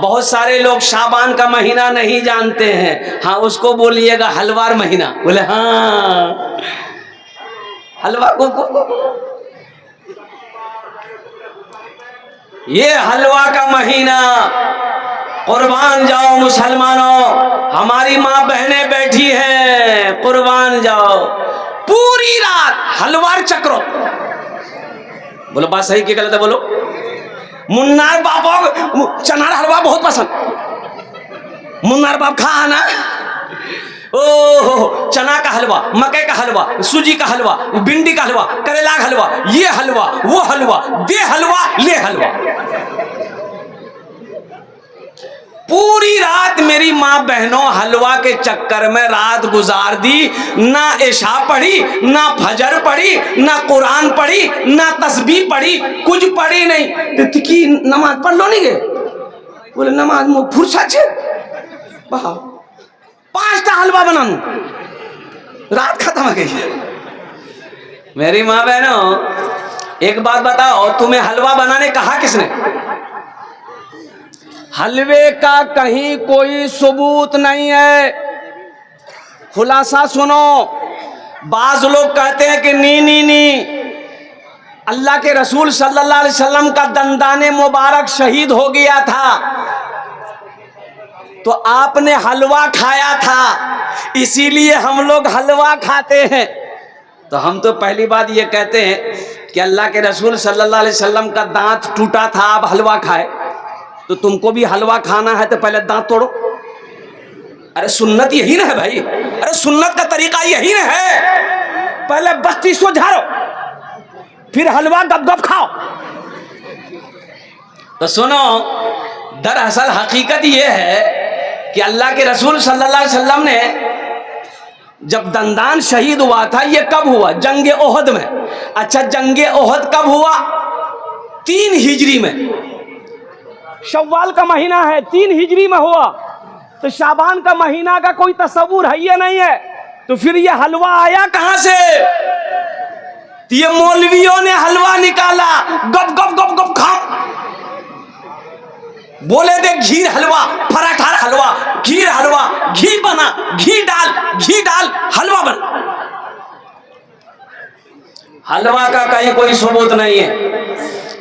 बहुत सारे लोग शाबान का महीना नहीं जानते हैं। हाँ, उसको बोलिएगा हलवार महीना। बोले हाँ, हलवा को ये हलवा का महीना। कुर्बान जाओ मुसलमानों, हमारी माँ बहनें बैठी हैं, कुर्बान जाओ। पूरी रात हलवार चक्रो। बोलो बात सही की गलत है? बोलो। मुन्नार बाप चनार हलवा बहुत पसंद। मुन्नार बाप खा ना, ओहो, चना का हलवा, मकई का हलवा, सूजी का हलवा, भिंडी का हलवा, करेला का हलवा, ये हलवा, वो हलवा, दे हलवा, ले हलवा। पूरी रात मेरी माँ बहनों हलवा के चक्कर में रात गुजार दी। ना इशा पढ़ी, ना फजर पढ़ी, ना कुरान पढ़ी, ना तस्बीह पढ़ी, कुछ पढ़ी नहीं। तो की नमाज पढ़ लो नहीं गए? बोले नमाज में फुर्सत छे, 5टा हलवा बनाऊं, रात खत्म हो गई। मेरी माँ बहनों एक बात बताओ, तुम्हें हलवा बनाने कहा किसने? हलवे का कहीं कोई सबूत नहीं है। खुलासा सुनो, बाज लोग कहते हैं कि नी अल्लाह के रसूल सल्लल्लाहु अलैहि वसल्लम का दंदाने मुबारक शहीद हो गया था, तो आपने हलवा खाया था, इसीलिए हम लोग हलवा खाते हैं। तो हम तो पहली बात ये कहते हैं कि अल्लाह के रसूल सल्लल्लाहु अलैहि वसल्लम का दांत टूटा था, आप हलवा खाए, तो तुमको भी हलवा खाना है तो पहले दांत तोड़ो। अरे सुन्नत यही ना है भाई, अरे सुन्नत का तरीका यही ना है, पहले बत्ती सो झाड़ो, फिर हलवा गप गप खाओ। तो सुनो, दरअसल हकीकत यह है कि अल्लाह के रसूल सल्लल्लाहु अलैहि वसल्लम ने जब दंदान शहीद हुआ था, ये कब हुआ? जंगे ओहद में। अच्छा, जंगे ओहद कब हुआ? 3 हिजरी में। शव्वाल का महीना है, 3 हिजरी में हुआ। तो शाबान का महीना का कोई तस्वुर है ये नहीं है, तो फिर ये हलवा आया कहां से? ये मौलवियों ने हलवा निकाला, गप गप गप गप खाओ। बोले दे घी हलवा, पराठा हलवा, घी हलवा, घी बना, घी डाल हलवा बना। हलवा का कहीं कोई सबूत नहीं है।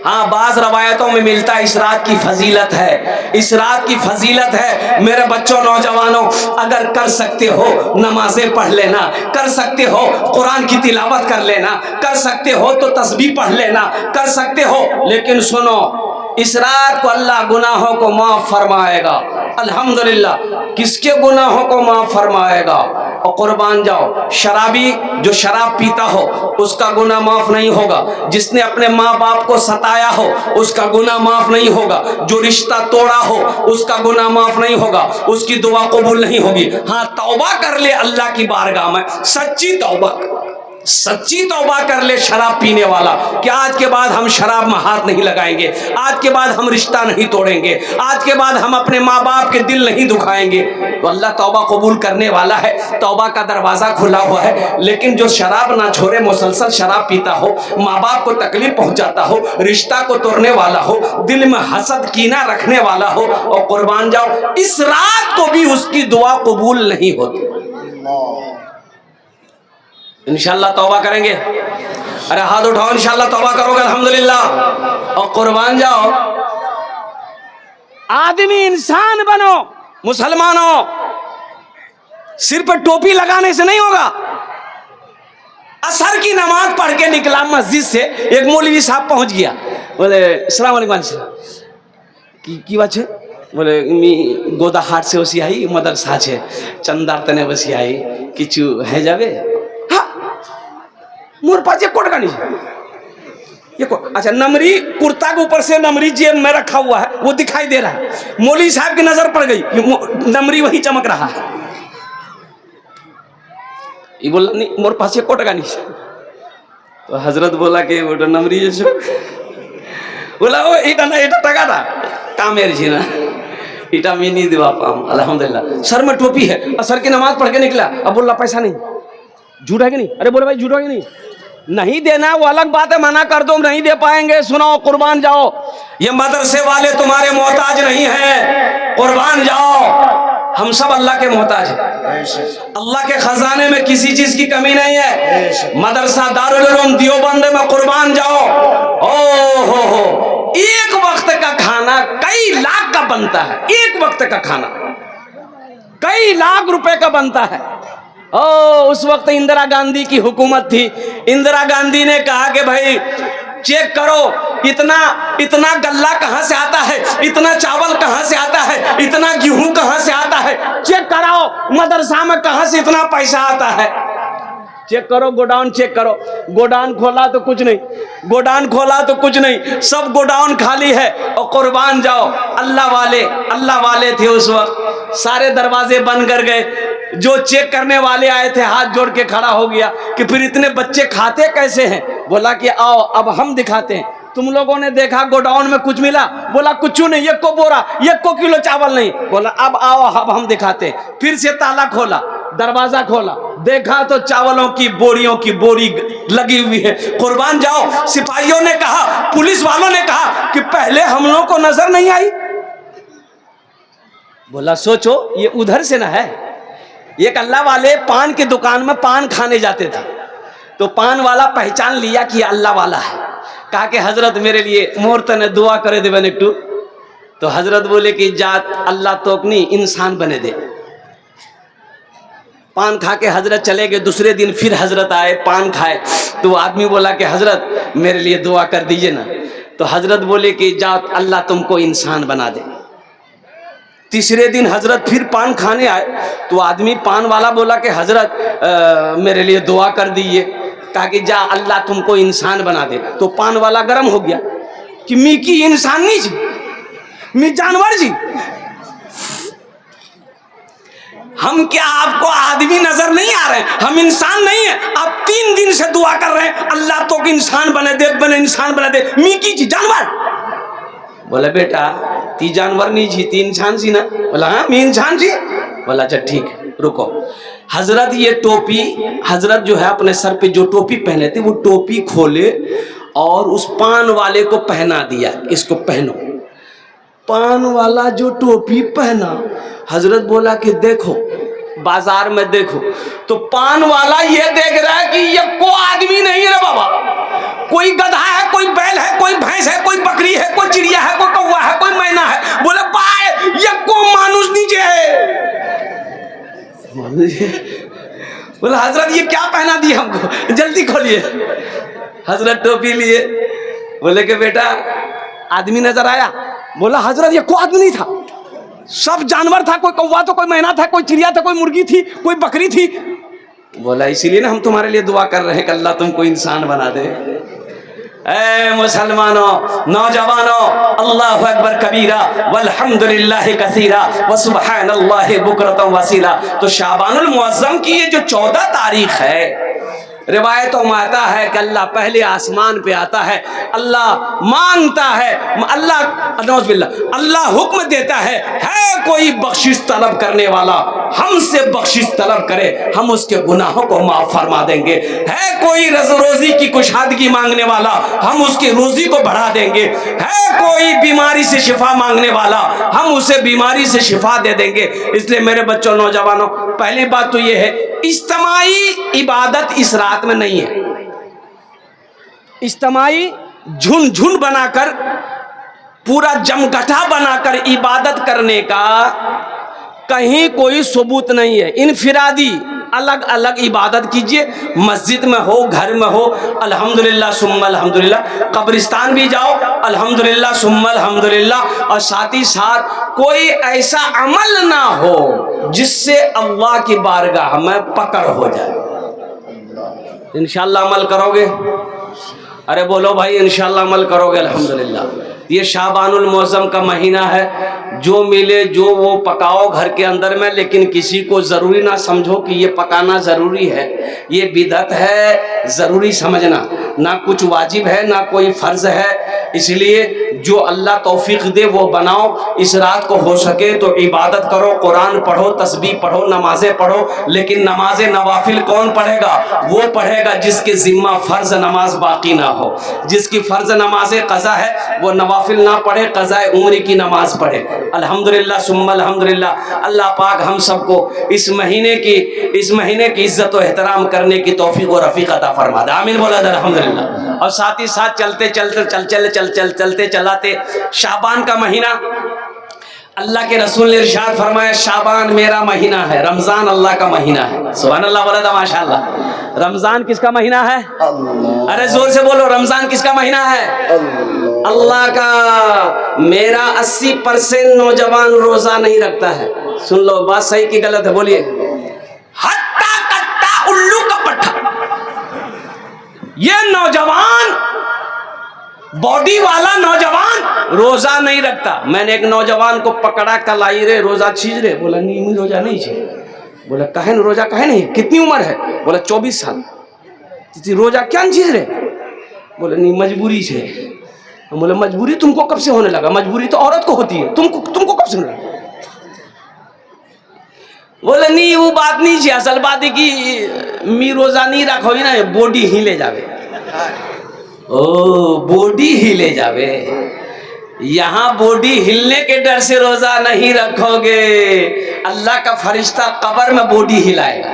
हाँ, बाज रवायतों में मिलता है इस रात की फजीलत है, इस रात की फजीलत है। मेरे बच्चों, नौजवानों, अगर कर सकते हो नमाजें पढ़ लेना, कर सकते हो कुरान की तिलावत कर लेना, कर सकते हो तो तस्बीह पढ़ लेना, कर सकते हो। लेकिन सुनो, इस रात को अल्लाह गुनाहों को माफ फरमाएगा। अल्हम्दुलिल्लाह, किसके गुनाहों को माफ फरमाएगा? और कुर्बान जाओ, शराबी जो शराब पीता हो उसका गुनाह माफ नहीं होगा, जिसने अपने माँ बाप को सताया हो उसका गुनाह माफ नहीं होगा, जो रिश्ता तोड़ा हो उसका गुनाह माफ नहीं होगा, उसकी दुआ कबूल नहीं होगी। हाँ, तौबा कर ले अल्लाह की बारगाह में, सच्ची तौबा कर ले शराब पीने वाला कि आज के बाद हम शराब में हाथ नहीं लगाएंगे, आज के बाद हम रिश्ता नहीं तोड़ेंगे, आज के बाद हम अपने माँ बाप के दिल नहीं दुखाएंगे। तो अल्लाह तौबा कबूल करने वाला है, तौबा का दरवाज़ा खुला हुआ है। लेकिन जो शराब ना छोड़े, मुसलसल शराब पीता हो, माँ बाप को तकलीफ पहुँचाता हो, रिश्ता को तोड़ने वाला हो, दिल में हसद कीना रखने वाला हो, और कुर्बान जाओ, इस रात को भी उसकी दुआ कबूल नहीं होती। इंशाल्लाह तौबा करेंगे। अरे हाथ उठाओ, इंशाल्लाह तौबा करोगे अल्हम्दुलिल्लाह। और कुर्बान जाओ, आदमी इंसान बनो मुसलमानों, सिर पर टोपी लगाने से नहीं होगा। असर की नमाज पढ़ के निकला मस्जिद से, एक मौलवी साहब पहुंच गया, बोले अस्सलाम वालेकुम की बात है? बोले गोदा हाट से वसी आई मदरसा है चंदार तने वसी आई किचु है जावे मोर पास कोट का नहीं, ये कोट। अच्छा, नमरी कुर्ता के ऊपर से नमरी जेब में रखा हुआ है, वो दिखाई दे रहा है। मौलवी साहब की नजर पड़ गई, नमरी वही चमक रहा है। ये बोला नहीं, मोर पास कोट का नहीं। तो हजरत बोला कि वो नमरी जैसे बोला वो इटा ना इटा टका था कामेर जी ना इटा में नहीं दिवा पाऊँ। अल्हम्दुलिल्लाह, सर में टोपी है और सर की नमाज पढ़ के निकला। अब बोला पैसा नहीं, झूठ है कि नहीं? अरे बोले भाई झूठ है कि नहीं? नहीं देना वो अलग बात है, मना कर दो नहीं दे पाएंगे। सुनाओ, कुर्बान जाओ, ये मदरसे वाले तुम्हारे मोहताज नहीं है, कुर्बान जाओ। हम सब अल्लाह के मोहताज हैं, अल्लाह के खजाने में किसी चीज की कमी नहीं है। मदरसा दारुल उलूम देवबंद में कुर्बान जाओ। ओ हो, एक वक्त का खाना कई लाख का बनता है, एक वक्त का खाना कई लाख रुपए का बनता है। ओ उस वक्त इंदिरा गांधी की हुकूमत थी। इंदिरा गांधी ने कहा कि भाई चेक करो इतना इतना गल्ला कहां से आता है, इतना चावल कहां से आता है, इतना गेहूं कहां से आता है, चेक कराओ मदरसा में कहां से इतना पैसा आता है। चेक करो गोडाउन, चेक करो। गोडाउन खोला तो कुछ नहीं, गोडाउन खोला तो कुछ नहीं, सब गोडाउन खाली है। और कुर्बान जाओ। अल्लाह वाले थे उस वक्त, सारे दरवाजे बंद कर गए। जो चेक करने वाले आए थे हाथ जोड़ के खड़ा हो गया कि फिर इतने बच्चे खाते कैसे हैं। बोला कि आओ अब हम दिखाते हैं। तुम लोगों ने देखा गोडाउन में कुछ मिला? बोला कुछ नहीं, 1 को बोरा, 1 को किलो चावल नहीं। बोला अब आओ अब हम दिखाते हैं। फिर से ताला खोला, दरवाजा खोला, देखा तो चावलों की बोरियों की बोरी लगी हुई है। कुर्बान जाओ। सिपाहियों ने कहा, पुलिस वालों ने कहा कि पहले हम लोगों को नजर नहीं आई। बोला सोचो ये उधर से ना है। एक अल्लाह वाले पान की दुकान में पान खाने जाते थे, तो पान वाला पहचान लिया कि अल्लाह वाला है। कहा कि हजरत मेरे लिए मोहरत ने दुआ करे दे बने टू। तो हजरत बोले कि जात अल्लाह तोकनी इंसान बने दे। पान खा के हजरत चले गए। दूसरे दिन फिर हजरत आए, पान खाए, तो आदमी बोला कि हजरत मेरे लिए दुआ कर दीजिए ना। तो हजरत बोले कि जात अल्लाह तुमको इंसान बना दे। तीसरे दिन हजरत फिर पान खाने आए, तो आदमी पान वाला बोला कि हजरत मेरे लिए दुआ कर दीजिए। कहा कि जा अल्लाह तुमको इंसान बना दे। तो पान वाला गर्म हो गया कि मी की इंसान नहीं जी, मी जानवर जी। हम क्या आपको आदमी नजर नहीं आ रहे हैं? हम इंसान नहीं है? आप 3 दिन से दुआ कर रहे हैं अल्लाह तो इंसान बने दे, बने इंसान बने दे। मी की जी जानवर। बोला बेटा ती जानवर नहीं जी, ती इंसान सी ना। बोला हाँ मैं इंसान जी। बोला अच्छा ठीक है रुको। हजरत ये टोपी, हजरत जो है अपने सर पे जो टोपी पहने थे वो टोपी खोले और उस पान वाले को पहना दिया, इसको पहनो। पान वाला जो टोपी पहना, हजरत बोला कि देखो बाजार में देखो, तो पान वाला ये देख रहा है कि ये को आदमी नहीं है बाबा। कोई गधा है, कोई बैल है, कोई भैंस है, कोई बकरी है, कोई चिड़िया है, कोई कौवा है, कोई मैना है। बोले बाय ये को मानुष नीचे है। बोला हजरत ये क्या पहना दिए हमको, जल्दी खोलिए। हजरत टोपी लिए, बोले कि बेटा आदमी नजर आया? बोला हजरत ये को आदमी नहीं था, सब जानवर था। कोई कौवा था, कोई मैना था, कोई चिड़िया था, कोई मुर्गी थी, कोई बकरी थी। बोला इसीलिए ना हम तुम्हारे लिए दुआ कर रहे हैं कि अल्लाह तुमको इंसान बना दे। ऐ मुसलमानों, नौजवानों, अल्लाहु अकबर कबीरा वल्हम्दुलिल्लाहि कसीरा व सुब्हानल्लाहि बुकरतम वसीला। तो शाबानुल मुअज्जम की ये जो 14 तारीख है, रिवायतों में आता है कि अल्लाह पहले आसमान पे आता है, अल्लाह मांगता है, अल्लाह हुक्म देता है कोई बख्शिश तलब करने वाला हमसे बख्शिश तलब करे, हम उसके गुनाहों को माफ फरमा देंगे। है कोई रोजी की कुशादगी मांगने वाला, हम उसकी रोजी को बढ़ा देंगे। है कोई बीमारी से शिफा मांगने वाला, हम उसे बीमारी से शिफा दे देंगे। इसलिए मेरे बच्चों, नौजवानों, पहली बात तो ये है इज्तिमाई इबादत इस रात में नहीं है। इज्तिमाई झुंड झुंड बनाकर, पूरा जमघटा बनाकर इबादत करने का कहीं कोई सबूत नहीं है। इनफिरादी अलग अलग इबादत कीजिए, मस्जिद में हो, घर में हो, अल्हम्दुलिल्लाह सुम्मा अल्हम्दुलिल्लाह। कब्रिस्तान भी जाओ, अल्हम्दुलिल्लाह सुम्मा अल्हम्दुलिल्लाह। और साथ ही साथ कोई ऐसा अमल ना हो जिससे अल्लाह की बारगाह में पकड़ हो जाए। इंशाअल्लाह अमल करोगे? अरे बोलो भाई इंशाअल्लाह अमल करोगे? अल्हम्दुलिल्लाह। ये शाबानुल मुअज्जम का महीना है, जो मिले जो वो पकाओ घर के अंदर में, लेकिन किसी को ज़रूरी ना समझो कि ये पकाना ज़रूरी है। ये बिदअत है, ज़रूरी समझना, ना कुछ वाजिब है ना कोई फ़र्ज़ है। इसलिए जो अल्लाह तौफीक दे वो बनाओ। इस रात को हो सके तो इबादत करो, कुरान पढ़ो, तस्बीह पढ़ो, नमाज़ें पढ़ो। लेकिन नमाज नवाफिल कौन पढ़ेगा? वो पढ़ेगा जिसके ज़िम्मा फ़र्ज़ नमाज बाकी ना हो। जिसकी फ़र्ज़ नमाज क़ज़ा है वो नवाफिल नवाफिल ना पढ़े, क़ज़ाए उम्र की नमाज पढ़े। अल्हम्दुलिल्लाह सुम्मा अल्हम्दुलिल्लाह। अल्लाह पाक हम सबको इस महीने की इज्जत और एहतराम करने की तौफीक और रफ़ीक अता फरमा दे। आमीन बोला अल्हम्दुलिल्लाह। और साथ ही साथ चलते चलाते शाबान का महीना, अल्लाह के रसूल ने इरशाद फरमाया शाबान मेरा महीना है, रमज़ान अल्लाह का महीना है। सुभान अल्लाह बोला था माशाअल्लाह। रमज़ान किसका महीना है? अरे जोर से बोलो, रमज़ान किसका महीना है? अल्लाह का। मेरा 80% नौजवान रोज़ा नहीं रखता है। सुन लो, बात सही की गलत है? बोलिए। हट्टा कट्टा उल्लू का पट्टा, ये नौजवान बॉडी वाला नौजवान रोजा नहीं रखता। मैंने एक नौजवान को पकड़ा, कल आई रे रोजा छीज रे। बोला नहीं रोजा नहीं छीज। बोला कहे न रोजा कहे नहीं, कितनी उम्र है? बोला 24 साल। रोजा क्या छीज रे? बोला नहीं मजबूरी से। बोला मजबूरी तुमको कब से होने लगा? मजबूरी तो औरत को होती है, तुमको कब से होने लगा? बोले नहीं वो बात नहीं है, असल बात है कि मी रोजा नहीं रखो ना, बॉडी हिले जावे। ओ बॉडी हिले जावे। यहाँ बॉडी हिलने के डर से रोजा नहीं रखोगे, अल्लाह का फरिश्ता कब्र में बॉडी हिलाएगा।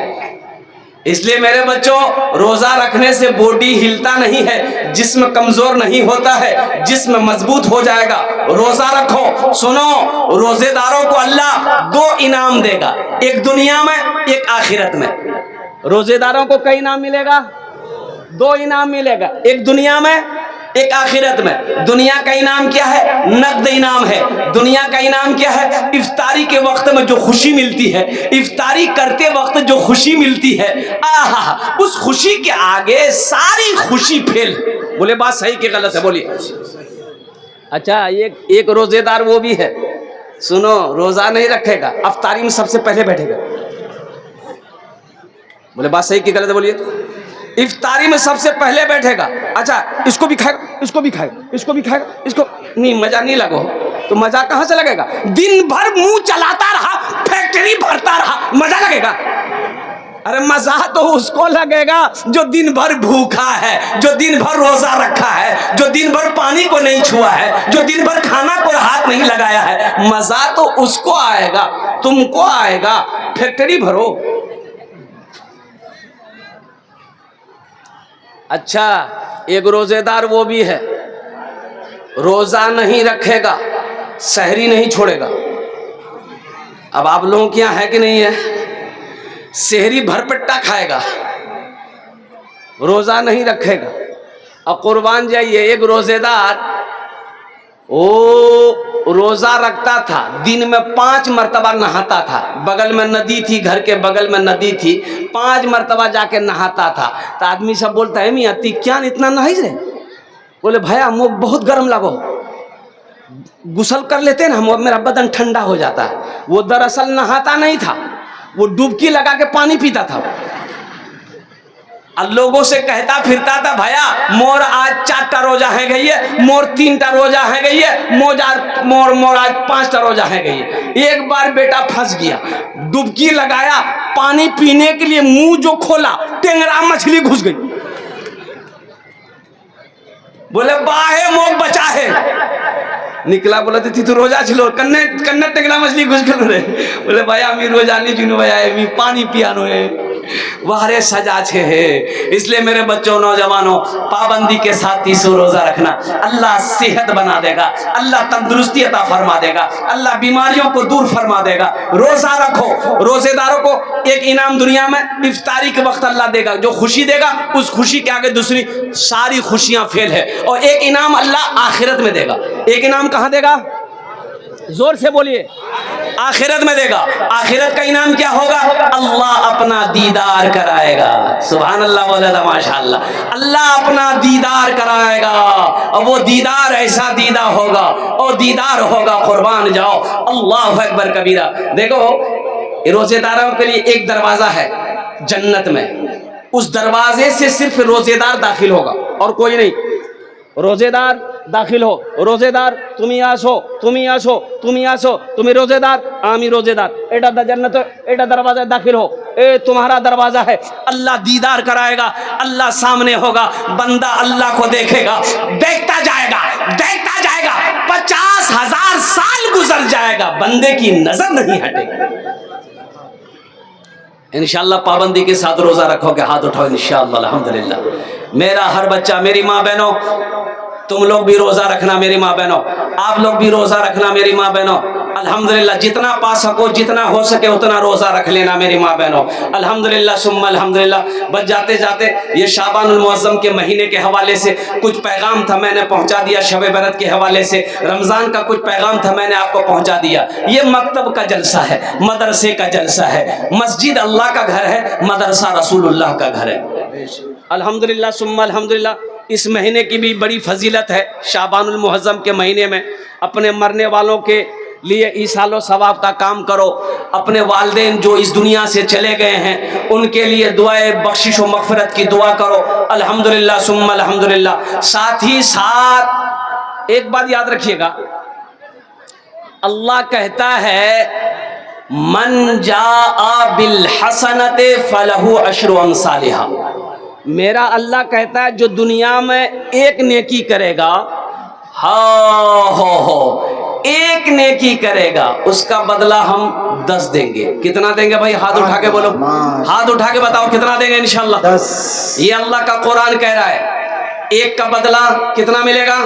इसलिए मेरे बच्चों, रोजा रखने से बॉडी हिलता नहीं है, जिस्म कमजोर नहीं होता है, जिस्म मजबूत हो जाएगा। रोजा रखो। सुनो, रोजेदारों को अल्लाह 2 इनाम देगा, एक दुनिया में एक आखिरत में। रोजेदारों को कई इनाम मिलेगा? 2 इनाम मिलेगा, एक दुनिया में एक आखिरत में। दुनिया का इनाम क्या है? नकद इनाम है। दुनिया का इनाम क्या है? इफ्तारी के वक्त में जो खुशी मिलती है, इफ्तारी करते वक्त जो खुशी मिलती है, आहा, उस खुशी के आगे सारी खुशी फेल। बोले बात सही कि गलत है? बोलिए। अच्छा, एक रोजेदार वो भी है, सुनो, रोजा नहीं रखेगा, इफ्तारी में सबसे पहले बैठेगा। बोले बात सही कि गलत है? बोलिए। इफ्तारी में सबसे पहले बैठेगा। अच्छा, इसको भी खाएगा, इसको भी खाएगा, इसको भी खाएगा, इसको नहीं, मजा नहीं लगो तो मजा कहां से लगेगा? दिन भर मुंह चलाता रहा, फैक्ट्री भरता रहा, मजा लगेगा? अरे मजा तो उसको लगेगा जो दिन भर भूखा है, जो दिन भर रोजा रखा है, जो दिन भर पानी को नहीं छुआ है, जो दिन भर खाना को हाथ नहीं लगाया है। मजा तो उसको आएगा, तुमको आएगा। फैक्ट्री भरो। अच्छा, एक रोजेदार वो भी है, रोजा नहीं रखेगा, सहरी नहीं छोड़ेगा। अब आप लोगों के यहाँ है कि नहीं है? सहरी भरपेटा खाएगा, रोजा नहीं रखेगा। और कुर्बान जाइए, एक रोजेदार वो रोजा रखता था, दिन में 5 मरतबा नहाता था। बगल में नदी थी, घर के बगल में नदी थी, 5 मरतबा जाके नहाता था। तो आदमी सब बोलता है मियाँ ती क्या इतना नहाई रे? बोले भैया मुझे बहुत गर्म लगो, गुसल कर लेते हैं ना, मेरा बदन ठंडा हो जाता है। वो दरअसल नहाता नहीं था, वो डुबकी लगा के पानी पीता था। लोगों से कहता फिरता था भैया मोर आज 4टा रोजा है गई है, मोर 3टा रोजा है गई है, मोर आज 5टा रोजा है गई है। एक बार बेटा फंस गया, डुबकी लगाया, पानी पीने के लिए मुंह जो खोला, टेंगरा मछली घुस गई। बोले बाहे मोग बचा है, निकला। बोला थी तू रोजा छिलो, कन्ने टेंगरा मछली घुस गई रे। बोले भैया मी रोजा नहीं चुनो भैया, मी पानी पियानो है, वारे सजा छे है। इसलिए मेरे बच्चों, नौजवानों, पाबंदी के साथ 30 रोजा रखना। अल्लाह सेहत बना देगा, अल्लाह तंदुरुस्ती अता फरमा देगा, अल्लाह बीमारियों को दूर फरमा देगा। रोजा रखो। रोजेदारों को एक इनाम दुनिया में इफ्तारी के वक्त अल्लाह देगा, जो खुशी देगा उस खुशी के आगे दूसरी सारी खुशियां फेल है। और एक इनाम अल्लाह आखिरत में देगा। एक इनाम कहां देगा? जोर से बोलिए। आखिरत में देगा। आखिरत का इनाम क्या होगा? अल्लाह अपना दीदार कराएगा। सुभान अल्लाह बोला माशाअल्लाह। अल्लाह अपना दीदार कराएगा, और वो दीदार ऐसा दीदार होगा, और दीदार होगा कुर्बान जाओ अल्लाह अकबर कबीरा। देखो, रोजेदारों के लिए एक दरवाजा है जन्नत में, उस दरवाजे से सिर्फ रोजेदार दाखिल होगा और कोई नहीं। रोजेदार दाखिल हो, रोजेदार तुम्हें आसो, तुम्हें आसो, तुम्हें आसो, तुम्हें रोजेदार, आमी रोजेदार, एटा जन्नत, एटा दरवाजा दाखिल हो, ए तुम्हारा दरवाजा है। अल्लाह दीदार कराएगा, अल्लाह सामने होगा, बंदा अल्लाह को देखेगा, देखता जाएगा, देखता जाएगा। 50,000 साल गुजर जाएगा, बंदे की नजर नहीं हटेगी। इंशाअल्लाह पाबंदी के साथ रोजा रखोगे, हाथ उठाओ इंशाअल्लाह। अल्हम्दुलिल्लाह। मेरा हर बच्चा, मेरी माँ बहनों, तुम लोग भी रोजा रखना, मेरी माँ बहनों, आप लोग भी रोजा रखना, मेरी माँ बहनों। अल्हम्दुलिल्लाह, जितना पा सको, जितना हो सके उतना रोजा रख लेना, मेरी माँ बहनों। अल्हम्दुलिल्लाह सुम्मा अल्हम्दुलिल्लाह। बस जाते जाते ये शाबानुल मुअज़्ज़म के महीने के हवाले से कुछ पैगाम था, मैंने पहुंचा दिया। शब बरत के हवाले से रमजान का कुछ पैगाम था, मैंने आपको पहुंचा दिया। ये मकतब का जलसा है, मदरसे का जलसा है। मस्जिद अल्लाह का घर है, मदरसा रसूलुल्लाह का घर है। अल्हम्दुलिल्लाह सुम्मा अल्हम्दुलिल्लाह। इस महीने की भी बड़ी फजीलत है। शाबानुल मुअज़्ज़म के महीने में अपने मरने वालों के लिए ईसालो सवाब का काम करो। अपने वालिदैन जो इस दुनिया से चले गए हैं उनके लिए दुआए बख्शिश व मग़फ़िरत की दुआ करो। अल्हम्दुलिल्लाह सुम्मा अल्हम्दुलिल्लाह। साथ ही साथ एक बात याद रखिएगा, अल्लाह कहता है मन जाआ बिल हसनते फलहु अशरु अमसालिहा। मेरा अल्लाह कहता है जो दुनिया में एक नेकी करेगा, हो एक नेकी करेगा, उसका बदला हम 10 देंगे। कितना देंगे भाई? हाथ उठा के बोलो, हाथ उठा के बताओ कितना देंगे इंशाअल्लाह। 10। ये अल्लाह का कुरान कह रहा है। एक का बदला कितना मिलेगा?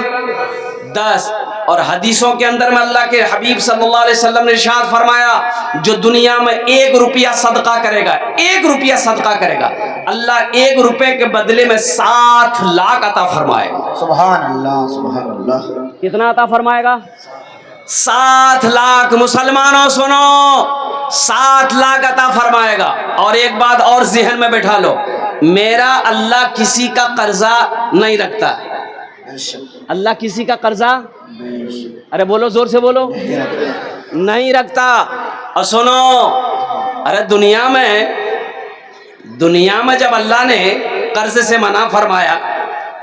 10। और हदीसों के अंदर में अल्लाह के हबीब सल्लल्लाहु अलैहि वसल्लम ने इरशाद फरमाया, जो दुनिया में 1 रुपया सदका करेगा, 1 रुपया सदका करेगा, अल्लाह 1 रुपए के बदले में 7 लाख अता फरमाएगा। सुभान अल्लाह, सुभान अल्लाह। कितना अता फरमाएगा? 7 लाख। मुसलमानों सुनो, 7 लाख अता फरमाएगा। और एक बात और ज़हन में बैठा लो, मेरा अल्लाह किसी का कर्जा नहीं रखता। अल्लाह किसी का कर्जा, अरे बोलो जोर से बोलो, नहीं रखता। और सुनो, अरे दुनिया में जब अल्लाह ने कर्ज से मना फरमाया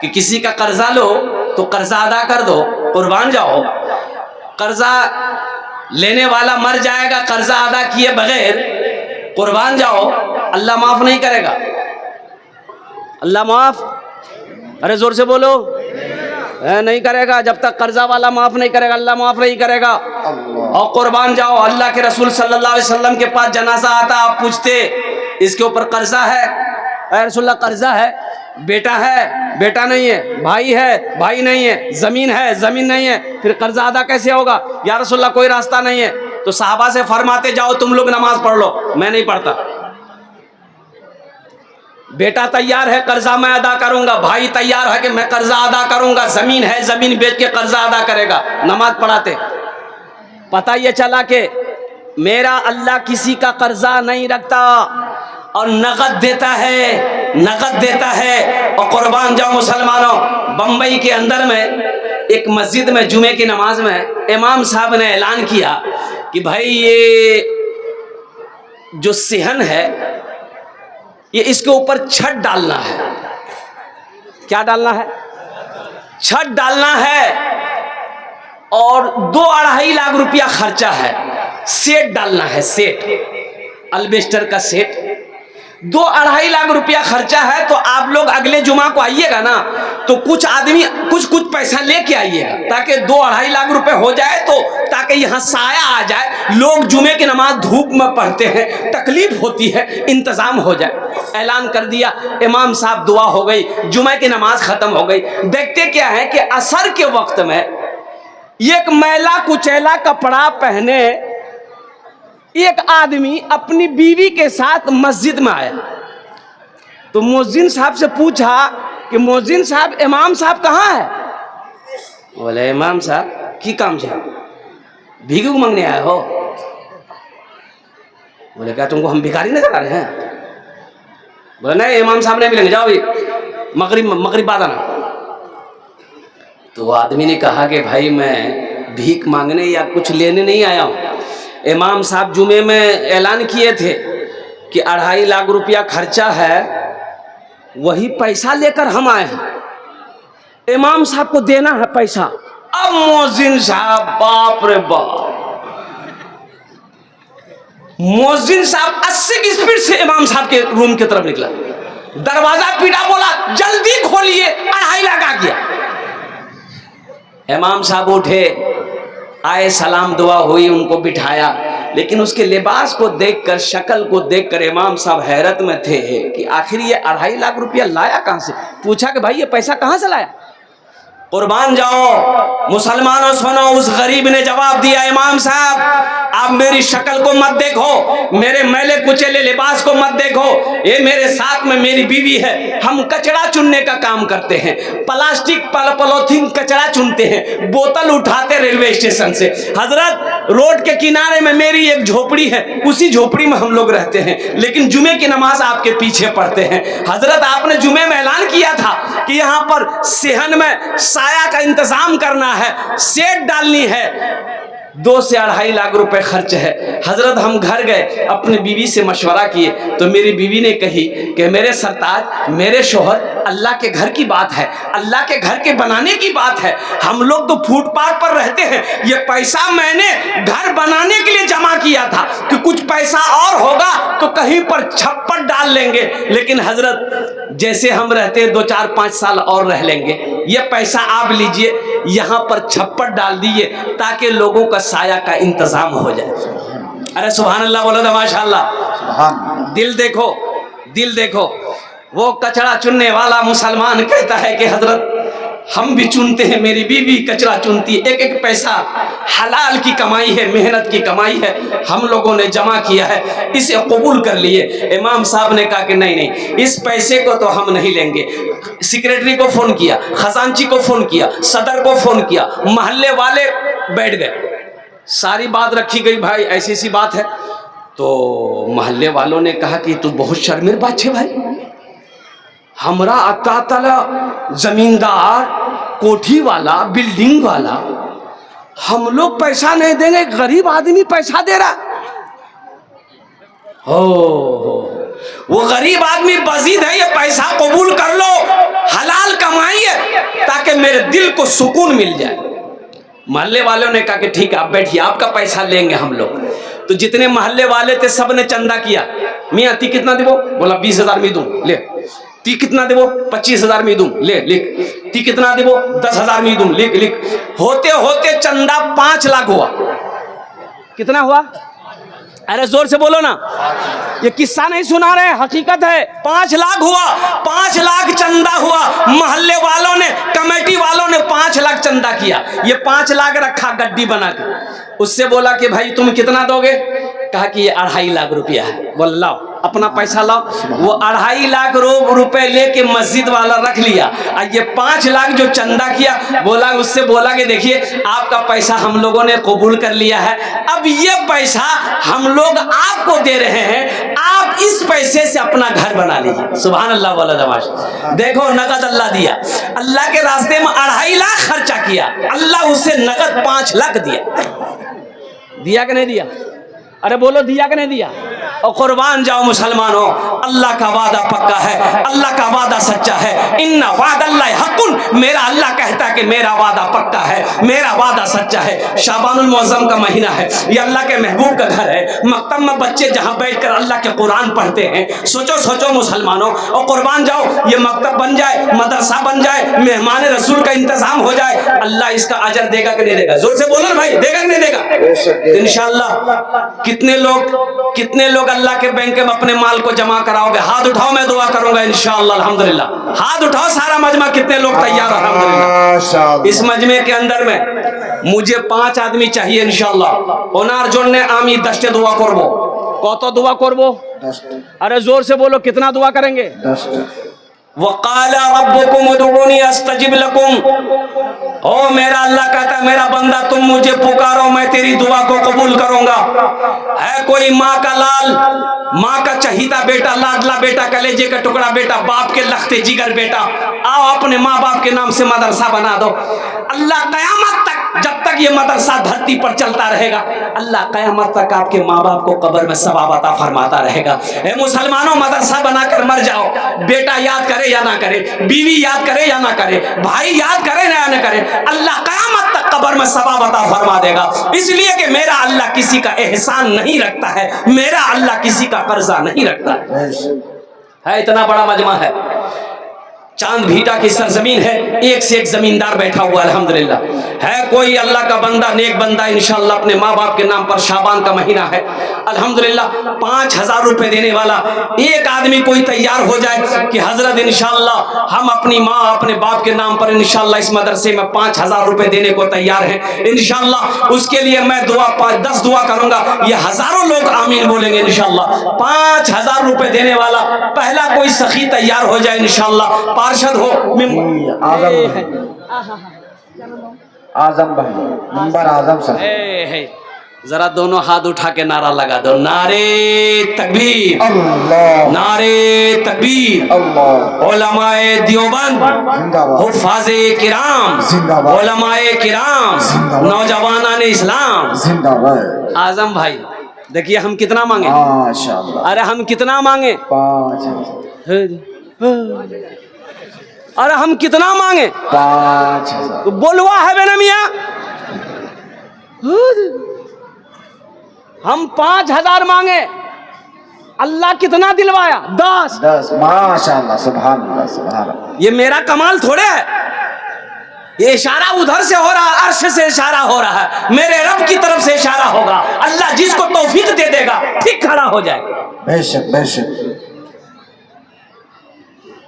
कि किसी का कर्जा लो तो कर्जा अदा कर दो, कुर्बान जाओ। कर्जा लेने वाला मर जाएगा कर्जा अदा किए बगैर, कुर्बान जाओ, अल्लाह माफ नहीं करेगा। अल्लाह माफ, अरे जोर से बोलो, नहीं करेगा। जब तक कर्जा वाला माफ नहीं करेगा, अल्लाह माफ नहीं करेगा। और कुर्बान जाओ। अल्लाह के रसूल सल्लल्लाहु अलैहि वसल्लम के पास जनाजा आता, आप पूछते इसके ऊपर कर्जा है? अरे रसूलल्लाह कर्जा है, बेटा है, बेटा नहीं है, भाई है, भाई नहीं है, जमीन है, जमीन नहीं है, फिर कर्जा अदा कैसे होगा? या रसूलल्लाह कोई रास्ता नहीं है। तो साहबा से फरमाते जाओ तुम लोग नमाज पढ़ लो, मैं नहीं पढ़ता। बेटा तैयार है, कर्जा मैं अदा करूंगा, भाई तैयार है कि मैं कर्जा अदा करूंगा, जमीन है, जमीन बेच के कर्जा अदा करेगा, नमाज पढ़ाते। पता ये चला कि मेरा अल्लाह किसी का कर्जा नहीं रखता और नगद देता है, नगद देता है। और कुर्बान जाओ मुसलमानों, बम्बई के अंदर में एक मस्जिद में जुमे की नमाज में इमाम साहब ने ऐलान किया कि भाई ये जो सेहन है ये इसके ऊपर छत डालना है। क्या डालना है? छत डालना है। और 2-2.5 लाख रुपया खर्चा है। सेट डालना है, सेट, अल्बेस्टर का सेट। 2-2.5 लाख रुपया खर्चा है। तो आप लोग अगले जुमा को आइएगा ना, तो कुछ आदमी कुछ पैसा लेके आइएगा, ताकि 2-2.5 लाख रुपए हो जाए, तो ताकि यहाँ साया आ जाए। लोग जुमे की नमाज धूप में पढ़ते हैं, तकलीफ होती है, इंतजाम हो जाए। ऐलान कर दिया, इमाम साहब दुआ हो गई, जुमे की नमाज खत्म हो गई। देखते क्या है कि असर के वक्त में एक मैला कुचैला कपड़ा पहने एक आदमी अपनी बीवी के साथ मस्जिद में आया। तो मुअज्जिन साहब से पूछा कि मुअज्जिन साहब, इमाम साहब कहाँ है? बोले इमाम साहब की काम से भीख मांगने आए हो? बोले क्या तुमको हम भिखारी नजर आ रहे हैं? बोले नहीं, इमाम साहब नहीं मिलेंगे, जाओ अभी मगरिब बाद आना। तो वो आदमी ने कहा कि भाई मैं भीख मांगने या कुछ लेने नहीं आया हूँ। इमाम साहब जुमे में ऐलान किए थे कि 2.5 लाख रुपया खर्चा है, वही पैसा लेकर हम आए हैं, इमाम साहब को देना है पैसा। अब मुअज्जिन साहब, बाप रे बाप, मुअज्जिन साहब 80 की स्पीड से इमाम साहब के रूम की तरफ निकला, दरवाजा पीटा, बोला जल्दी खोलिए, 2.5 लाख आ गया। इमाम साहब उठे, आए, सलाम दुआ हुई, उनको बिठाया, लेकिन उसके लिबास को देखकर, शक्ल को देखकर इमाम साहब हैरत में थे कि आखिर ये 2.5 लाख रुपया लाया कहाँ से। पूछा कि भाई ये पैसा कहाँ से लाया। कुर्बान जाओ मुसलमानों, सुनो, उस गरीब ने जवाब दिया, इमाम साहब आप मेरी शक्ल को मत देखो, मेरे मैले कुचेले लिबास को मत देखो, ये मेरे साथ में मेरी बीवी है, हम कचरा चुनने का काम करते हैं, प्लास्टिक पॉलीथीन कचरा चुनते हैं, बोतल उठाते रेलवे स्टेशन से। हजरत रोड के किनारे में मेरी एक झोपड़ी है, उसी झोपड़ी में हम लोग रहते हैं, लेकिन जुमे की नमाज आपके पीछे पढ़ते हैं। हजरत आपने जुमे में ऐलान किया था कि यहाँ पर सेहन में साया का इंतजाम करना है, शेड डालनी है, 2 से 2.5 लाख रुपए खर्च है। हजरत हम घर गए, अपनी बीवी से मशवरा किए, तो मेरी बीवी ने कही कि मेरे सरताज, मेरे शोहर, अल्लाह के घर की बात है, अल्लाह के घर के बनाने की बात है, हम लोग तो फुटपाथ पर रहते हैं, ये पैसा मैंने घर बनाने के लिए जमा किया था कि कुछ पैसा और होगा तो कहीं पर छप्पर डाल लेंगे, लेकिन हजरत जैसे हम रहते हैं 2, 4, 5 साल और रह लेंगे, ये पैसा आप लीजिए, यहाँ पर छप्पर डाल दिए ताकि लोगों का साया का इंतजाम हो जाए। अरे सुभान अल्लाह बोलो तो माशाअल्लाह। दिल देखो, दिल देखो। वो कचरा चुनने वाला मुसलमान कहता है कि हजरत हम भी चुनते हैं, मेरी बीवी कचरा चुनती है, एक एक पैसा हलाल की कमाई है, मेहनत की कमाई है, हम लोगों ने जमा किया है, इसे कबूल कर लिए। इमाम साहब ने कहा कि नहीं नहीं, इस पैसे को तो हम नहीं लेंगे। सेक्रेटरी को फोन किया, खजांची को फोन किया, सदर को फोन किया, मोहल्ले वाले बैठ गए, सारी बात रखी गई, भाई ऐसी ऐसी बात है। तो मोहल्ले वालों ने कहा कि तू बहुत शर्मिर बात है भाई, हमरा अता तला जमींदार, कोठी वाला, बिल्डिंग वाला, हम लोग पैसा नहीं देंगे, गरीब आदमी पैसा दे रहा। हो वो गरीब आदमी बजीद है, ये पैसा कबूल कर लो, हलाल कमाई है, ताकि मेरे दिल को सुकून मिल जाए। मोहल्ले वालों ने कहा कि ठीक है आप बैठिए, आपका पैसा लेंगे हम लोग। तो जितने मोहल्ले वाले थे सब ने चंदा किया, मियाँ ती कितना देवो, बोला 20,000 में दूं, ले। ती कितना देवो, 25,000 में दूं, ले लिख। ती कितना देवो, 10,000 में दूं, लिख लिख। होते होते चंदा 5 लाख हुआ। कितना हुआ? अरे जोर से बोलो ना, ये किस्सा नहीं सुना रहे, हकीकत है। 5 लाख हुआ, 5 लाख चंदा हुआ। मोहल्ले वालों ने, कमेटी वालों ने 5 लाख चंदा किया। ये 5 लाख रखा गड्डी बना के, उससे बोला कि भाई तुम कितना दोगे? कहा कि ये 2.5 लाख रुपया है। बोल लाओ अपना पैसा लाओ। वो 2.5 लाख रुपए लेके मस्जिद वाला रख लिया, और ये 5 लाख जो चंदा किया, बोला, उससे बोला कि देखिए आपका पैसा हम लोगों ने कबूल कर लिया है, अब ये पैसा हम लोग आपको दे रहे हैं, आप इस पैसे से अपना घर बना लीजिए। सुभान अल्लाह बोला दमाश। देखो नगद अल्लाह दिया, अल्लाह के रास्ते में 2.5 लाख खर्चा किया, अल्लाह उसे नगद 5 लाख दिया। दिया कि नहीं दिया? अरे बोलो दिया कि नहीं दिया? और कुर्बान जाओ मुसलमानों, अल्लाह का वादा पक्का है, अल्लाह का वादा सच्चा है। इन्ना वादल्लाहि हक़्क़ुन, मेरा अल्लाह कहता है कि मेरा वादा पक्का है, मेरा वादा सच्चा है। शाबानुल मुअज़्ज़म का महीना है, ये अल्लाह के महबूब का घर है। मकतब में बच्चे जहाँ बैठकर अल्लाह के कुरान पढ़ते हैं, सोचो सोचो मुसलमानों, और कुर्बान जाओ ये मकतब बन जाए, मदरसा बन जाए, मेहमान रसूल का इंतजाम हो जाए, अल्लाह इसका अजर देगा कि नहीं देगा? जोर से बोलो ना भाई, देगा कि नहीं देगा? इंशाअल्लाह। कितने लोग अल्लाह के बैंक में अपने माल को जमा कराओगे? हाथ उठाओ, मैं दुआ करूंगा इंशाअल्लाह। अल्हम्दुलिल्लाह हाथ उठाओ सारा मजमा, कितने लोग तैयार? अल्हम्दुलिल्लाह। इस मजमे के अंदर में मुझे 5 आदमी चाहिए इंशाअल्लाह। ओनार जोड़ने आमी 10 दुआ करबो। कत दुआ करबो? अरे जोर से बोलो, कितना दुआ करेंगे? वक़ाला रब्बुकुम उदऊनी अस्तजिब लकुम। ओ मेरा अल्लाह कहता है, मेरा बंदा तुम मुझे पुकारो, मैं तेरी दुआ को कबूल करूंगा। है कोई माँ का लाल, माँ का चहीता बेटा, लाडला बेटा, कलेजे का टुकड़ा बेटा, बाप के लखते जिगर बेटा, आओ अपने माँ बाप के नाम से मदरसा बना दो। अल्लाह कयामत तक, जब तक ये मदरसा धरती पर चलता रहेगा, अल्लाह कयामत तक आपके माँ बाप को कब्र में सवाब अता फरमाता रहेगा। ए मुसलमानों, मदरसा बनाकर मर जाओ, बेटा याद करे या ना करे, बीवी याद करे या ना करे, भाई याद करे या ना करे, अल्लाह कयामत तक कब्र में सवाब अता फरमा देगा। इसलिए कि मेरा अल्लाह किसी का एहसान नहीं रखता है, मेरा अल्लाह किसी का कर्जा नहीं रखता है। इतना बड़ा मजमा है। चांद भीटा की सरजमीन है, एक से एक जमींदार बैठा हुआ अल्हम्दुलिल्लाह है। कोई अल्लाह का बंदा, नेक बंदा इंशाअल्लाह अपने माँ बाप के नाम पर, शाबान का महीना है अल्हम्दुलिल्लाह, 5000 रुपए देने वाला एक आदमी कोई तैयार हो जाए कि हजरत इंशाअल्लाह हम अपनी माँ अपने बाप के नाम पर इंशाअल्लाह इस मदरसे में 5000 रुपए देने को तैयार हैं इंशाअल्लाह, उसके लिए मैं दुआ 10 दुआ करूंगा, ये हजारों लोग आमीन बोलेंगे इंशाअल्लाह। 5000 रुपए देने वाला पहला कोई सखी तैयार हो जाए इंशाअल्लाह, पार्षद हो आजम भाई, नंबर आजम सर। जरा दोनों हाथ उठा के नारा लगा दो, नारे तकबीर, अल्लाह, नारे तकबीर। अल्लाह, उलमाए देवबंद, जिंदाबाद, हुफ़ाज़े किराम, जिंदाबाद, उलमाए किराम, जिंदाबाद, नौजवानाने इस्लाम। जिंदाबाद। आजम भाई देखिए हम कितना मांगे, माशाअल्लाह, अरे हम कितना मांगे, 5000, अरे हम कितना मांगे, 5000, तो बोलवा है बेना मियाँ, हम 5000 मांगे, अल्लाह कितना दिलवाया, 10। 10। माशाअल्लाह, सुभान अल्लाह, सुभान अल्लाह। ये मेरा कमाल थोड़े है, ये इशारा उधर से हो रहा है, अर्श से इशारा हो रहा है, मेरे रब की तरफ से इशारा होगा, अल्लाह जिसको तौफीक दे देगा ठीक खड़ा हो जाएगा। बेशक बेशक।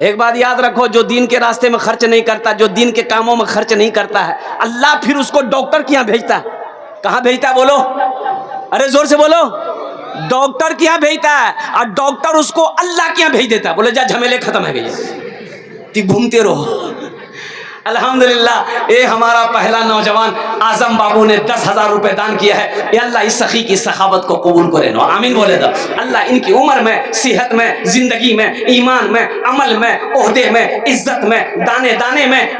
एक बात याद रखो, जो दीन के रास्ते में खर्च नहीं करता, जो दीन के कामों में खर्च नहीं करता है, अल्लाह फिर उसको डॉक्टर के यहाँ भेजता है। कहाँ भेजता है बोलो, अरे जोर से बोलो, डॉक्टर के यहाँ भेजता है, और डॉक्टर उसको अल्लाह के यहाँ भेज देता है, बोले जा झमेले खत्म है भैया, तुम घूमते रहो। अल्हम्दुलिल्लाह ये हमारा पहला नौजवान आजम बाबू ने 10,000 रुपए दान किया है। ये अल्लाह इस सखी की सखावत को कबूल करे नो, आमीन बोले दो। अल्लाह इनकी उम्र में, सेहत में, जिंदगी में, ईमान में, अमल में, ओहदे में, इज्जत में, दाने दाने में